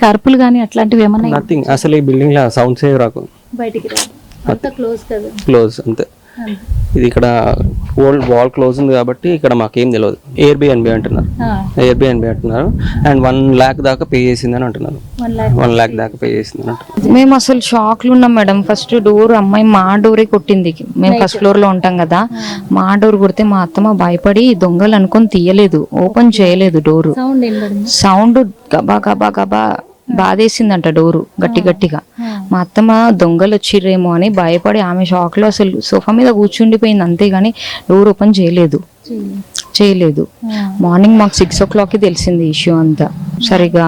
కర్పులు కానీ అట్లాంటివి ఏమన్నా నథింగ్. అసలు ఈ బిల్డింగ్ లో సౌండ్స్ ఏ రాకు, బయటికి రాదు, అంతా క్లోజ్ కదా. క్లోజ్ అంతే. ఇది ఇక్కడ ఓల్డ్ వాల్ క్లోజ్ ఉంది కాబట్టి ఇక్కడ మాకేం తెలియదు. ఎయిర్బిఎన్బి అంటున్నారు, ఎయిర్బిఎన్బి అంటున్నారు. అండ్ 1 lakh దాకా పే చేసిందని అంటున్నారు. 1 lakh దాకా పే చేసిందని అంటున్నారు. మేము అసలు షాక్ లో ఉన్నాం మేడం. ఫస్ట్ డోర్ అమ్మాయి మా డోరే కొట్టింది. మేము ఫస్ట్ ఫ్లోర్ లో ఉంటాం కదా, మా డోర్ కొడితే మా అత్తమ్మ భయపడి దొంగలు అనుకొని తీయలేదు, ఓపెన్ చేయలేదు డోరు. సౌండ్ గబా గబా గబా బాధేసిందంట డోరు గట్టి గట్టిగా. మా అత్తమ్మ దొంగలు వచ్చిర్రేమో అని భయపడి ఆమె షాక్ లో అసలు సోఫా మీద కూర్చుండిపోయింది, అంతేగాని డోర్ ఓపెన్ చేయలేదు. మార్నింగ్ మాకు 6 o'clockకి తెలిసింది ఇష్యూ అంతా. సరిగా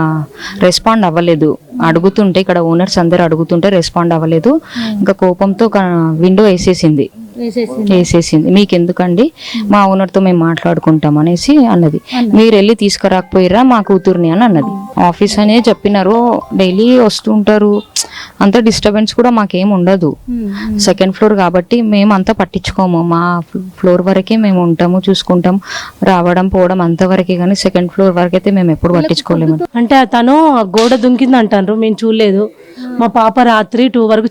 రెస్పాండ్ అవ్వలేదు. అడుగుతుంటే ఇక్కడ ఓనర్స్ అందరు అడుగుతుంటే రెస్పాండ్ అవ్వలేదు. ఇంకా కోపంతో విండో వేసేసింది. మీకు ఎందుకండి, మా ఓనర్తో మేము మాట్లాడుకుంటాం అనేసి అన్నది. మీరు వెళ్ళి తీసుకురాకపోయిరా మా కూతుర్ని అని అన్నది. ఆఫీస్ అనే చెప్పినారు, డైలీ వస్తుంటారు, అంత డిస్టర్బెన్స్ కూడా మాకేం ఉండదు. 2nd floor కాబట్టి మేము అంతా పట్టించుకోము. మా ఫ్లోర్ వరకే మేము ఉంటాము, చూసుకుంటాం, రావడం పోవడం అంతవరకే. కానీ 2nd floor వరకైతే మేము ఎప్పుడు పట్టించుకోలేము. అంటే తను గోడ దుంకింది అంటారు, మేము చూడలేదు. మా పాప రాత్రి 2 వరకు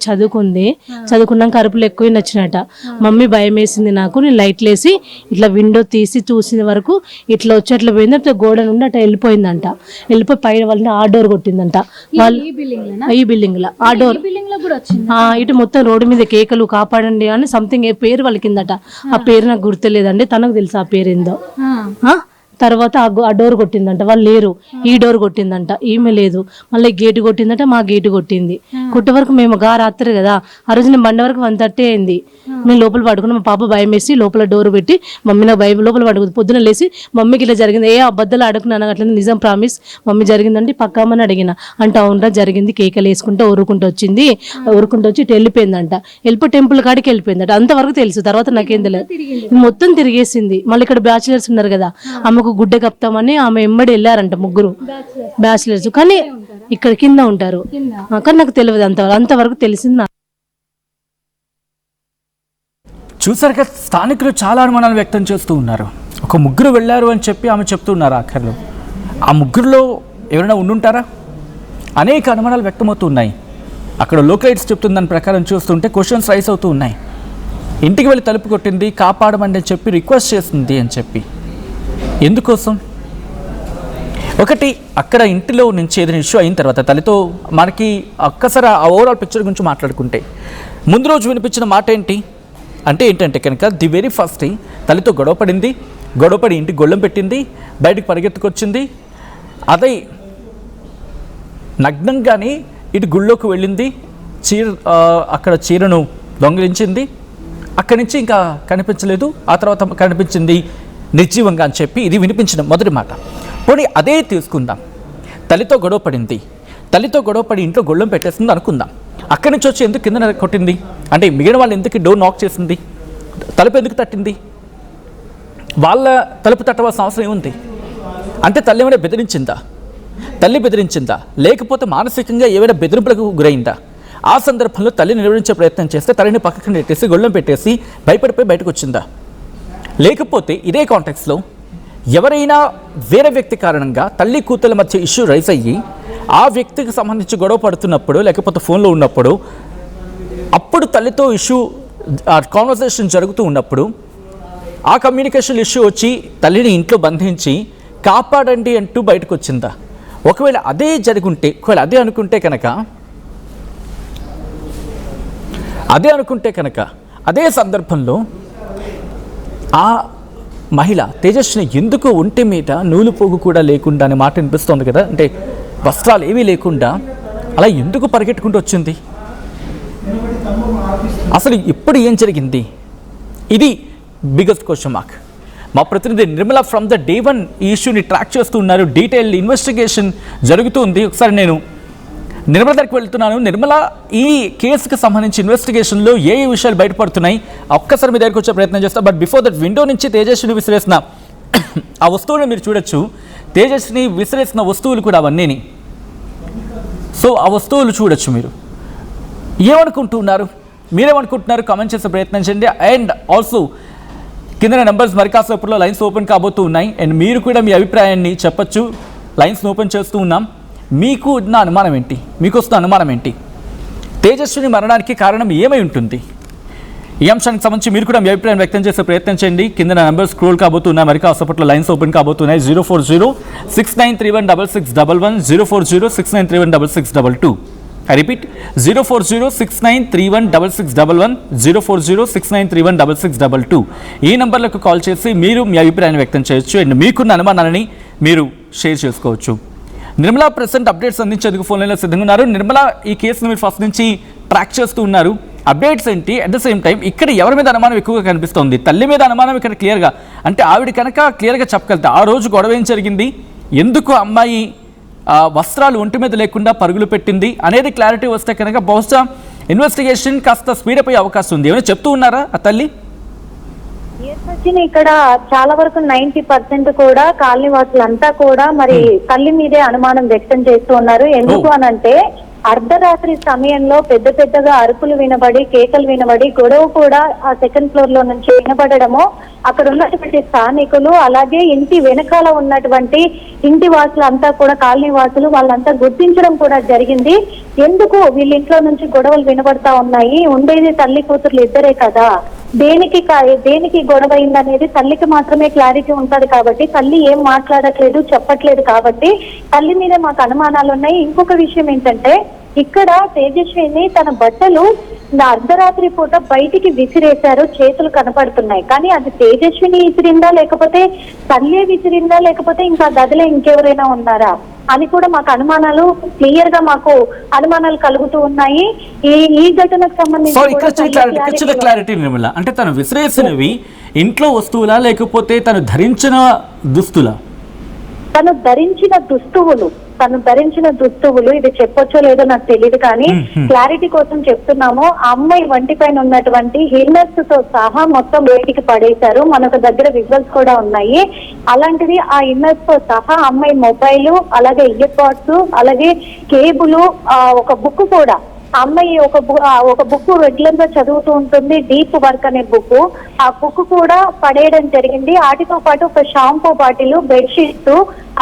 చదువుకున్నాక కరుపులు ఎక్కువ నచ్చినట. మమ్మీ భయం వేసింది నాకు, నేను లైట్లు వేసి ఇట్లా విండో తీసి చూసిన వరకు ఇట్లా వచ్చి అట్లా పోయింది. అట్లా గోడ నుండి అట్లా వెళ్ళిపోయిందంట. వెళ్ళిపోయి పైన వాళ్ళని ఆ డోర్ కొట్టిందంట. వాళ్ళు ఈ బిల్డింగ్ లో ఆ డోర్ ఇటు మొత్తం రోడ్డు మీద కేకలు కాపాడండి అని సంథింగ్ ఏ పేరు వాళ్ళకిందట. ఆ పేరు నాకు గుర్తులేదండి, తనకు తెలుసు ఆ పేరు ఏందో. తర్వాత ఆ డోర్ కొట్టిందంట, వాళ్ళు లేరు. ఈ డోర్ కొట్టిందంట, ఈమె లేదు. మళ్ళీ గేటు కొట్టిందంట, మా గేటు కొట్టింది. కొట్టే వరకు మేము రాత్రి కదా, ఆ రోజు నేను బండి వరకు 1:30 అయింది. మేము లోపల పడుకున్నాం. మా పాప భయం వేసి లోపల డోర్ పెట్టి మమ్మీ నాకు భయం లోపల పడుకుంది. పొద్దున లేసి మమ్మీకి ఇలా జరిగింది, అబద్ధాలు అడుగుతున్నాను అట్లా, నిజం ప్రామిస్ మమ్మీ జరిగిందంటే పక్కామని అడిగిన. అంటే అవునరా జరిగింది, కేకలు వేసుకుంటూ ఊరుకుంటూ వచ్చింది. ఊరుకుంటూ వచ్చి ఇటు వెళ్ళిపోయిందంట. వెళ్ళిపోయి టెంపుల్ కాడికి వెళ్ళిపోయిందంట. అంతవరకు తెలుసు, తర్వాత నాకేం తెలియదు. మొత్తం తిరిగేసింది. మళ్ళీ ఇక్కడ బ్యాచులర్స్ ఉన్నారు కదా, ఆమెకు గుడ్డ కప్తామని ఆమె ఎమ్మడి వెళ్ళారంట 3 బ్యాచులర్స్. కానీ ఇక్కడ కింద ఉంటారు, కానీ నాకు తెలియదు అంతవరకు తెలిసింది. చూసారు కదా, స్థానికులు చాలా అనుమానాలు వ్యక్తం చేస్తూ ఉన్నారు. ఒక 3 వెళ్ళారు అని చెప్పి ఆమె చెప్తూ ఉన్నారు. ఆఖరిలో ఆ 3లో ఎవరైనా ఉండుంటారా? అనేక అనుమానాలు వ్యక్తమవుతూ ఉన్నాయి. అక్కడ లోకలైట్స్ చెప్తున్న దాని ప్రకారం చూస్తుంటే క్వశ్చన్స్ రైస్ అవుతూ ఉన్నాయి. ఇంటికి వెళ్ళి తలుపు కొట్టింది, కాపాడమని చెప్పి రిక్వెస్ట్ చేస్తుంది అని చెప్పి. ఎందుకోసం? ఒకటి, అక్కడ ఇంటిలో నుంచి ఏదైనా ఇష్యూ అయిన తర్వాత తల్లితో మనకి ఒక్కసారి ఆ ఓవరాల్ పిక్చర్ గురించి మాట్లాడుకుంటే, ముందు రోజు వినిపించిన మాట ఏంటంటే కనుక ది వెరీ ఫస్ట్ తల్లితో గొడవపడి ఇంటికి గొళ్ళెం పెట్టింది, బయటకు పరిగెత్తుకొచ్చింది. అదే నగ్నంగానే ఇటు గుళ్ళోకి వెళ్ళింది, అక్కడ చీరను దొంగిలించింది. అక్కడి నుంచి ఇంకా కనిపించలేదు. ఆ తర్వాత కనిపించింది నిర్జీవంగా అని చెప్పి ఇది వినిపించిన మొదటి మాట. పోనీ అదే తీసుకుందాం, తల్లితో గొడవపడి ఇంట్లో గొళ్ళెం పెట్టేస్తుంది అనుకుందాం. అక్కడి నుంచి వచ్చి ఎందుకు కింద కొట్టింది? అంటే మిగిలిన వాళ్ళు ఎందుకు డోర్ నాక్ చేసింది? తలుపు ఎందుకు తట్టింది? వాళ్ళ తలుపు తట్టవలసిన అవసరం ఏముంది? అంటే తల్లి ఏమైనా బెదిరించిందా? లేకపోతే మానసికంగా ఏమైనా బెదిరింపులకు గురైందా? ఆ సందర్భంలో తల్లి నిలవరించే ప్రయత్నం చేస్తే తల్లిని పక్కన నెట్టేసి గొళ్ళెం పెట్టేసి భయపడిపోయి బయటకు వచ్చిందా? లేకపోతే ఇదే కాంటెక్స్లో ఎవరైనా వేరే వ్యక్తి కారణంగా తల్లి కూతుల మధ్య ఇష్యూ రైజ్ అయ్యి ఆ వ్యక్తికి సంబంధించి గొడవ పడుతున్నప్పుడు, లేకపోతే ఫోన్లో ఉన్నప్పుడు, అప్పుడు తల్లితో ఇష్యూ కాన్వర్సేషన్ జరుగుతూ ఉన్నప్పుడు ఆ కమ్యూనికేషన్ ఇష్యూ వచ్చి తల్లిని ఇంట్లో బంధించి కాపాడండి అంటూ బయటకు వచ్చిందా? ఒకవేళ అదే అనుకుంటే కనుక అదే సందర్భంలో ఆ మహిళ తేజస్విని ఎందుకు ఒంటి మీద నూలు పోగు కూడా లేకుండా అనే మాట వినిపిస్తోంది కదా, అంటే వస్త్రాలు ఏమీ లేకుండా అలా ఎందుకు పరిగెట్టుకుంటూ వచ్చింది? అసలు ఇప్పుడు ఏం జరిగింది? ఇది బిగ్గెస్ట్ క్వశ్చన్ మార్క్. మా ప్రతినిధి నిర్మల ఫ్రమ్ ద డే 1 ఈ ఇష్యూని ట్రాక్ చేస్తూ ఉన్నారు. డీటెయిల్ ఇన్వెస్టిగేషన్ జరుగుతుంది. ఒకసారి నేను నిర్మల దగ్గరికి వెళ్తున్నాను. నిర్మల, ఈ కేసుకి సంబంధించి ఇన్వెస్టిగేషన్లో ఏ విషయాలు బయటపడుతున్నాయి? ఒక్కసారి మీ దగ్గరికి వచ్చే ప్రయత్నం చేస్తాం. బట్ బిఫోర్ దట్, విండో నుంచి తేజస్విని విసిరేసిన ఆ వస్తువుని మీరు చూడొచ్చు. తేజస్విని విసిరేసిన వస్తువులు కూడా అవన్నీని. సో ఆ వస్తువులు చూడొచ్చు. మీరు మీరేమనుకుంటున్నారు కామెంట్ చేసే ప్రయత్నం చేయండి. అండ్ ఆల్సో కింద నెంబర్స్ మరి కాసేపట్లో లైన్స్ ఓపెన్ కాబోతూ ఉన్నాయి. అండ్ మీరు కూడా మీ అభిప్రాయాన్ని చెప్పచ్చు. లైన్స్ ఓపెన్ చేస్తూ ఉన్నాం. మీకు ఉన్న అనుమానం ఏంటి? మీకు వస్తున్న అనుమానం ఏంటి? తేజస్విని మరణానికి కారణం ఏమై ఉంటుంది? ఈ అంశానికి సంబంధించి మీరు కూడా మీ అభిప్రాయం వ్యక్తం చేసే ప్రయత్నం చేయండి. కింద నెంబర్ స్క్రోల్ కాబోతున్నాయి, మరి కాసేపట్లో లైన్స్ ఓపెన్ కాబోతున్నాయి. 04069316611, 04069316622. I repeat, 04069316611, 04069316622. ఈ నంబర్లకు కాల్ చేసి మీరు మీ అభిప్రాయాన్ని వ్యక్తం చేయొచ్చు అండ్ మీకున్న అనుమానాలని మీరు షేర్ చేసుకోవచ్చు. నిర్మల ప్రెసెంట్ అప్డేట్స్ అందించేందుకు ఫోన్ లైన్లో సిద్ధంగా ఉన్నారు. నిర్మల, ఈ కేసును మీరు ఫస్ట్ నుంచి ట్రాక్ చేస్తూ ఉన్నారు, అప్డేట్స్ ఏంటి? అట్ ద సేమ్ టైం ఇక్కడ ఎవరి మీద అనుమానం ఎక్కువగా కనిపిస్తోంది? తల్లి మీద అనుమానం ఇక్కడ క్లియర్గా, అంటే ఆవిడ కనుక క్లియర్గా చెప్పగలితే ఆ రోజు గొడవ ఏం జరిగింది, ఎందుకు అమ్మాయి వస్త్రాలు ఒంటి మీద లేకుండా పరుగులు పెట్టింది అనేది క్లారిటీ వస్తే కనుక బహుశా ఇన్వెస్టిగేషన్ కాస్త స్పీడప్ అయ్యే అవకాశం ఉంది. ఏమైనా చెప్తూ ఉన్నారా ఆ తల్లి? ఇక్కడ చాలా వరకు 90% కూడా కాలనీ వాసులంతా కూడా మరి తల్లి మీదే అనుమానం వ్యక్తం చేస్తూ ఉన్నారు. ఎందుకు అనంటే అర్ధరాత్రి సమయంలో పెద్ద పెద్దగా అరుపులు వినబడి, కేకలు వినబడి, గొడవ కూడా ఆ సెకండ్ ఫ్లోర్ లో నుంచి వినబడము అక్కడ ఉన్నటువంటి స్థానికులు, అలాగే ఇంటి వెనకాల ఉన్నటువంటి ఇంటి వాసులు అంతా కూడా, కాలనీ వాసులు వాళ్ళంతా గుర్తించడం కూడా జరిగింది. ఎందుకు వీళ్ళ ఇంట్లో నుంచి గొడవలు వినబడతా ఉన్నాయి, ఉండేది తల్లి కూతుర్లు ఇద్దరే కదా, దేనికి గొడవ అయిందనేది తల్లికి మాత్రమే క్లారిటీ ఉంటది. కాబట్టి తల్లి ఏం మాట్లాడట్లేదు, చెప్పట్లేదు. కాబట్టి తల్లి మీద మాకు అనుమానాలు ఉన్నాయి. ఇంకొక విషయం ఏంటంటే ఇక్కడ తేజస్విని తన బట్టలు అర్ధరాత్రి పూట బయటికి విసిరేశారు, చేతులు కనపడుతున్నాయి. కానీ అది తేజస్విని విసిరిందా, లేకపోతే తల్లి విసిరిందా, లేకపోతే ఇంకా గదిలో ఇంకెవరైనా ఉన్నారా అని కూడా మాకు అనుమానాలు క్లియర్ గా మాకు అనుమానాలు కలుగుతూ ఉన్నాయి. ఈ ఘటనకు సంబంధించి క్లారిటీ నిర్మల, అంటే తను విసిరేసినవి ఇంట్లో వస్తువులా లేకపోతే తను ధరించిన దుస్తులా? తను ధరించిన దుస్తువులు ఇది చెప్పొచ్చో లేదో నాకు తెలియదు, కానీ క్లారిటీ కోసం చెప్తున్నాము. ఆ అమ్మాయి వంటి పైన ఉన్నటువంటి హిన్నర్స్ తో సహా మొత్తం బయటికి పడేశారు. మనకు దగ్గర విజువల్స్ కూడా ఉన్నాయి. అలాంటిది ఆ ఇన్నర్స్ తో సహా అమ్మాయి మొబైల్, అలాగే ఇయర్ పాడ్స్, అలాగే కేబుల్, ఒక బుక్ కూడా, అమ్మాయి ఒక బుక్ రెగ్యులర్ గా చదువుతూ ఉంటుంది, డీప్ వర్క్ అనే బుక్, ఆ బుక్ కూడా పడేయడం జరిగింది. వాటితో పాటు ఒక షాంపూ బాటిల్, బెడ్షీట్స్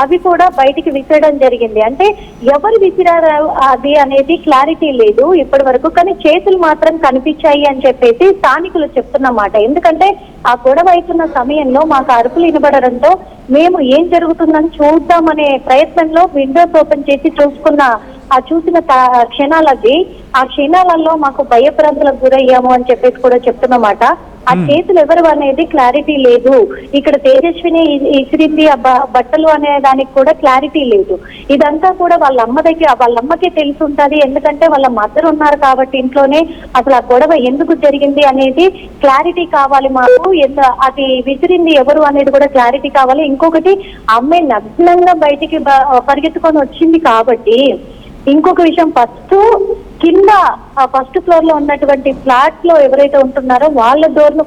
అవి కూడా బయటికి విసిరడం జరిగింది. అంటే ఎవరు విసిరారు అది అనేది క్లారిటీ లేదు ఇప్పటి వరకు, కానీ చేతులు మాత్రం కనిపించాయి అని చెప్పేసి స్థానికులు చెప్తున్నమాట. ఎందుకంటే ఆ గొడవ అవుతున్న సమయంలో మాకు అరుపులు వినబడడంతో మేము ఏం జరుగుతుందని చూద్దామనే ప్రయత్నంలో విండోస్ ఓపెన్ చేసి చూసిన క్షణాలది. ఆ క్షణాలలో మాకు భయప్రాంతులకు గురయ్యాము అని చెప్పేసి కూడా చెప్తున్నమాట. ఆ చేతులు ఎవరు అనేది క్లారిటీ లేదు. ఇక్కడ తేజస్విని ఇసిరింది ఆ బట్టలు అనే దానికి కూడా క్లారిటీ లేదు. ఇదంతా కూడా వాళ్ళ అమ్మకే తెలిసి ఉంటది. ఎందుకంటే వాళ్ళ మదర్ ఉన్నారు కాబట్టి ఇంట్లోనే. అసలు ఆ గొడవ ఎందుకు జరిగింది అనేది క్లారిటీ కావాలి మాకు. అది విసిరింది ఎవరు అనేది కూడా క్లారిటీ కావాలి. ఇంకొకటి, అమ్మాయి నగ్నంగా బయటికి పరిగెత్తుకొని వచ్చింది కాబట్టి. ఇంకొక విషయం, కింద ఫస్ట్ ఫ్లోర్ లో ఉన్నటువంటి ఫ్లాట్ లో ఎవరైతే ఉంటున్నారో వాళ్ళ డోర్ ను